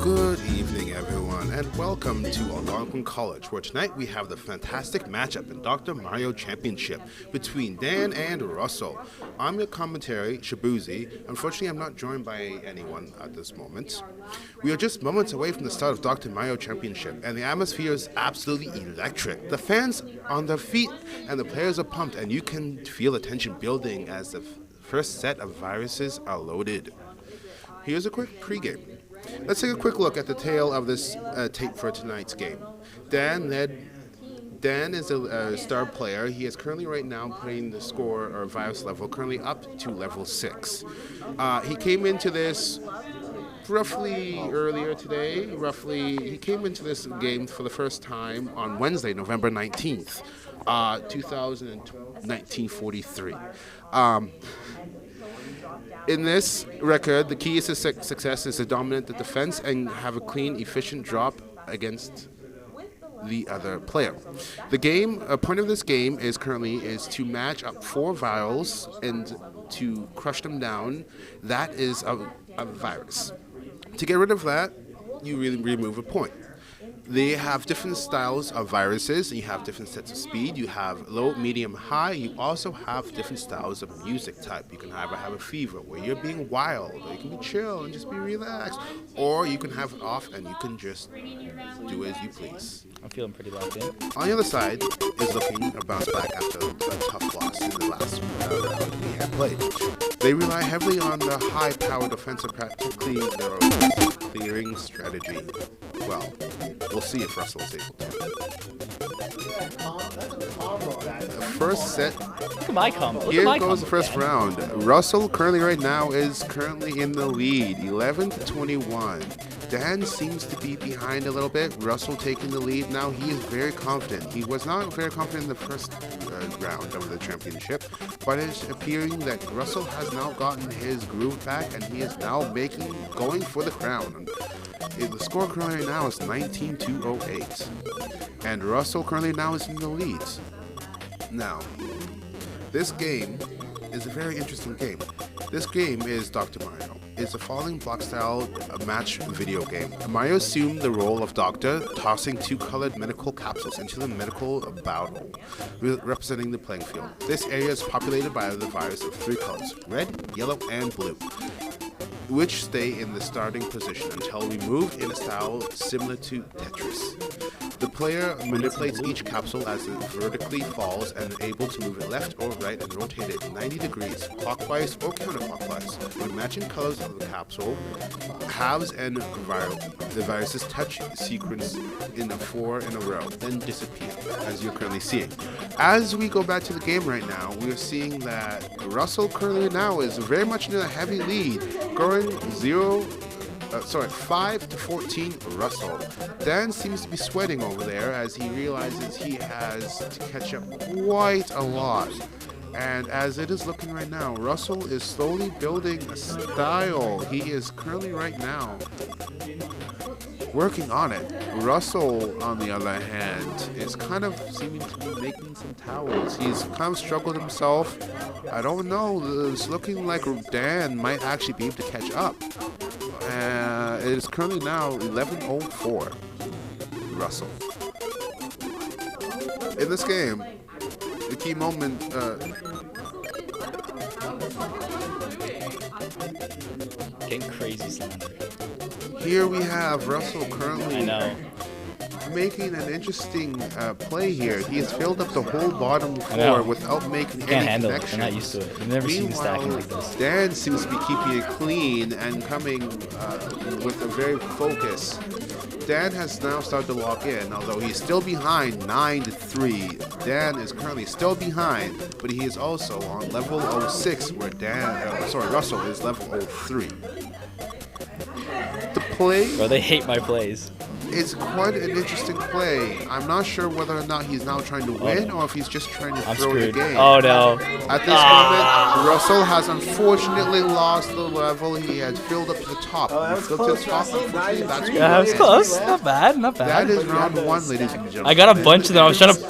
Good evening, everyone, and welcome to Algonquin College, where tonight we have the fantastic matchup in Dr. Mario Championship between Dan and Russell. I'm your commentary, Shabuzi. Unfortunately, I'm not joined by anyone at this moment. We are just moments away from the start of Dr. Mario Championship, and the atmosphere is absolutely electric. The fans are on their feet, and the players are pumped, and you can feel the tension building as the first set of viruses are loaded. Here's a quick pregame. Let's take a quick look at the tail of this tape for tonight's game. Dan is a star player. He is currently right now putting the score or virus level currently up to level 6. He came into this roughly earlier today. He came into this game for the first time on Wednesday, November 19th, 1943. In this record, the key to success is to dominate the defense and have a clean, efficient drop against the other player. The point of this game is to match up 4 vials and to crush them down. That is a virus. To get rid of that, you really remove a point. They have different styles of viruses. You have different sets of speed. You have low, medium, high. You also have different styles of music type. You can either have a fever where you're being wild, or you can be chill and just be relaxed, or you can have it off and you can just do as you please. I'm feeling pretty locked in. On the other side is looking to bounce back after a tough loss in the last round we had played. They rely heavily on the high-powered offensive, practically their clearing strategy. Well, we'll see if Russell is able to. The first set. Look at my combo. Here goes the first round. Russell right now is in the lead, 11-21. Dan seems to be behind a little bit. Russell taking the lead now. He is very confident. He was not very confident in the first round of the championship, but it's appearing that Russell has now gotten his groove back, and he is now going for the crown. The score currently now is 19-08, and Russell currently now is in the lead. Now, this game is a very interesting game. This game is Dr. Mario. It's a falling block style match video game. Mario assumed the role of Doctor, tossing 2 colored medical capsules into the medical battle, representing the playing field. This area is populated by the virus of 3 colors, red, yellow, and blue, which stay in the starting position until removed in a style similar to Tetris. The player manipulates each capsule as it vertically falls and is able to move it left or right and rotate it 90 degrees, clockwise or counterclockwise. When matching colors of the capsule, halves and the virus's touch sequence in 4 in a row, then disappear, as you're currently seeing. As we go back to the game right now, we are seeing that Russell currently now is very much in a heavy lead, going 5-14 Russell. Dan seems to be sweating over there as he realizes he has to catch up quite a lot. And as it is looking right now, Russell is slowly building a style. He is currently right now working on it. Russell, on the other hand, is kind of seeming to be making some towels. He's kind of struggled himself. I don't know. It's looking like Dan might actually be able to catch up. It is currently now 11:04. Russell. In this game, the key moment. Getting crazy slander. Here we have Russell currently making an interesting play here. He has filled up the whole bottom floor without making any connections. I'm not used to it. I've never seen stacking like this. Dan seems to be keeping it clean and coming with a very focus. Dan has now started to lock in, although he's still behind 9-3. Dan is currently still behind, but he is also on level 06, where Russell is level 03. The play. Bro, they hate my plays. It's quite an interesting play. I'm not sure whether or not he's now trying to win or if he's just trying to throw the game. Oh no. At this moment, Russell has unfortunately lost the level. He had filled up to the top. That's close. That was close. Not bad. That is round 1, ladies and gentlemen. I got a bunch of them. I was trying to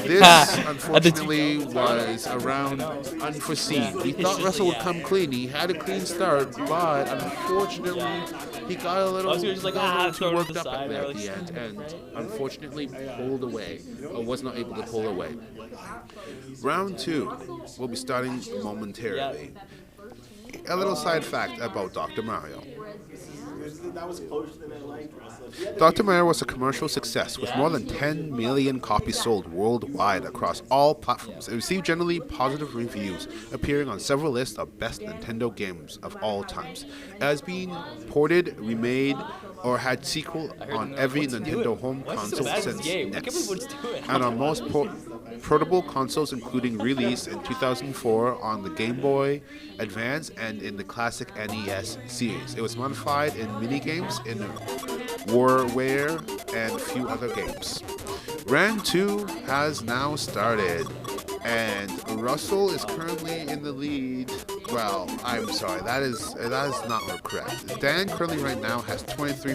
This, unfortunately, was a round unforeseen. We thought Russell would come clean. He had a clean start, but unfortunately, he got a little, just like, too throw it to worked the up side. at the end, and unfortunately pulled away, or was not able to pull away. Round 2 will be starting momentarily. A little side fact about Dr. Mario. Dr. Mario was a commercial success with more than 10 million copies sold worldwide across all platforms. It received generally positive reviews, appearing on several lists of best Nintendo games of all times. It has been ported, remade, or had sequel on every Nintendo home console since NES, and on most portable consoles, including release in 2004 on the Game Boy Advance and in the classic NES series. It was modified in minigames, in WarWare, and a few other games. Round 2 has now started, and Russell is currently in the lead. Well, I'm sorry, that is not correct. Dan currently right now has 23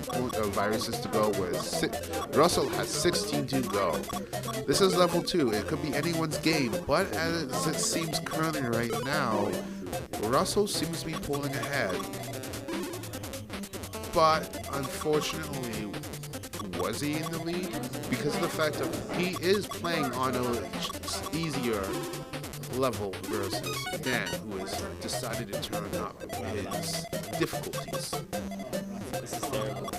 viruses to go, whereas Russell has 16 to go. This is level 2. It could be anyone's game, but as it seems currently right now, Russell seems to be pulling ahead. But unfortunately, was he in the lead? Because of the fact that he is playing on a easier level versus Dan, who has decided to turn up his difficulties. This is terrible.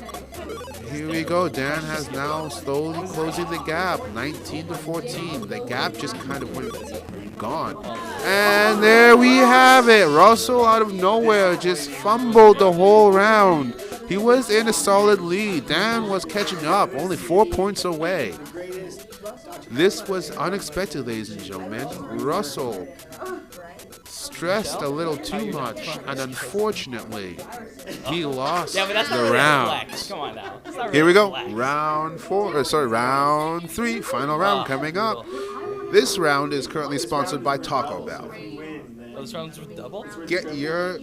Here we go. Dan has now slowly closing the gap, 19 to 14. The gap just kind of went gone. And there we have it. Russell out of nowhere just fumbled the whole round. He was in a solid lead. Dan was catching up, only 4 points away. This was unexpected, ladies and gentlemen. Russell stressed a little too much, and unfortunately, he lost the round. Come on now. Here we go. Round 3, final round coming up. This round is currently sponsored by Taco Bell. Those rounds were double? Get your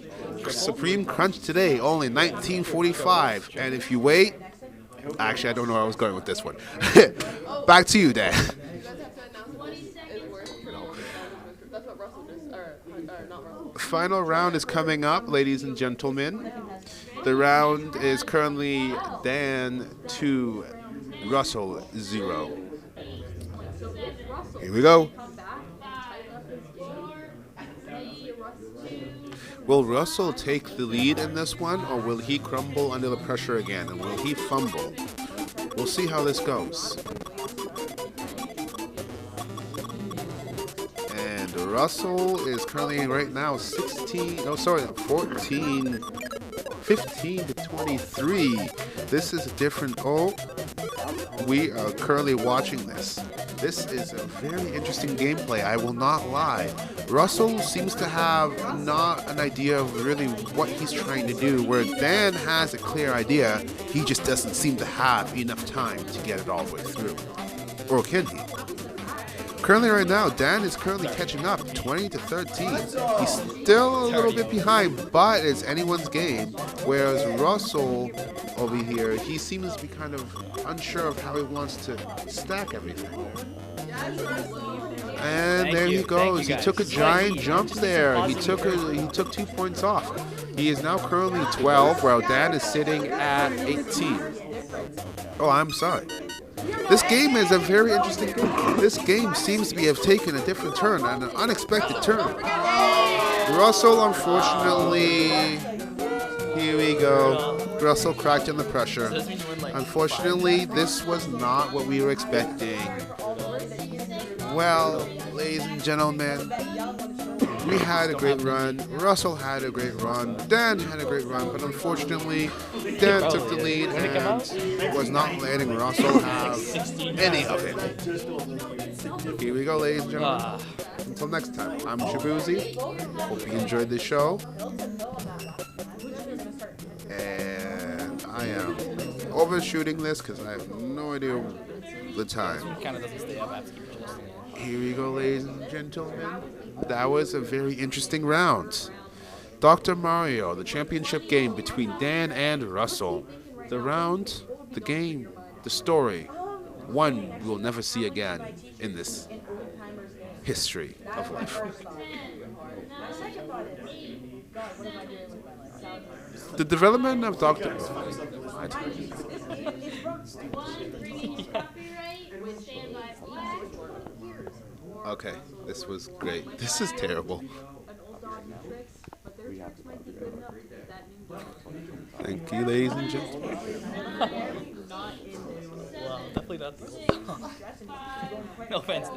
Supreme Crunch today, only $19.45. And if you wait, actually, I don't know where I was going with this one. Back to you, Dan. Final round is coming up, ladies and gentlemen. The round is currently Dan 2, Russell 0. Here we go. Will Russell take the lead in this one, or will he crumble under the pressure again, and will he fumble? We'll see how this goes. And Russell is currently right now 15 to 23. This is a different, we are currently watching this. This is a very interesting gameplay, I will not lie. Russell seems to have not an idea of really what he's trying to do, where Dan has a clear idea, he just doesn't seem to have enough time to get it all the way through. Or can he? Currently right now, Dan is currently catching up, 20 to 13. He's still a little bit behind, but it's anyone's game. Whereas Russell over here, he seems to be kind of unsure of how he wants to stack everything. And there he goes. He took a giant jump there. He took 2 points off. He is now currently 12, while Dan is sitting at 18. Oh, I'm sorry. This game is a very interesting game. This game seems to have taken a different turn, and an unexpected turn. Russell, unfortunately, here we go. Russell cracked under pressure. Unfortunately, this was not what we were expecting. Well, ladies and gentlemen, we had a great run. Russell had a great run. Dan had a great run, but unfortunately, Dan took the lead and was not letting Russell have any of it. Here we go, ladies and gentlemen. Until next time, I'm Shabuzi. Hope you enjoyed the show. And I am overshooting this because I have no idea the time. Here we go, ladies and gentlemen. That was a very interesting round. Dr. Mario, the championship game between Dan and Russell. The round, the game, the story. one we will never see again in this history of life. The development of Doctor. What? Okay, this was great. This is terrible. Thank you, ladies and gentlemen. Wow, definitely not the old. No offense.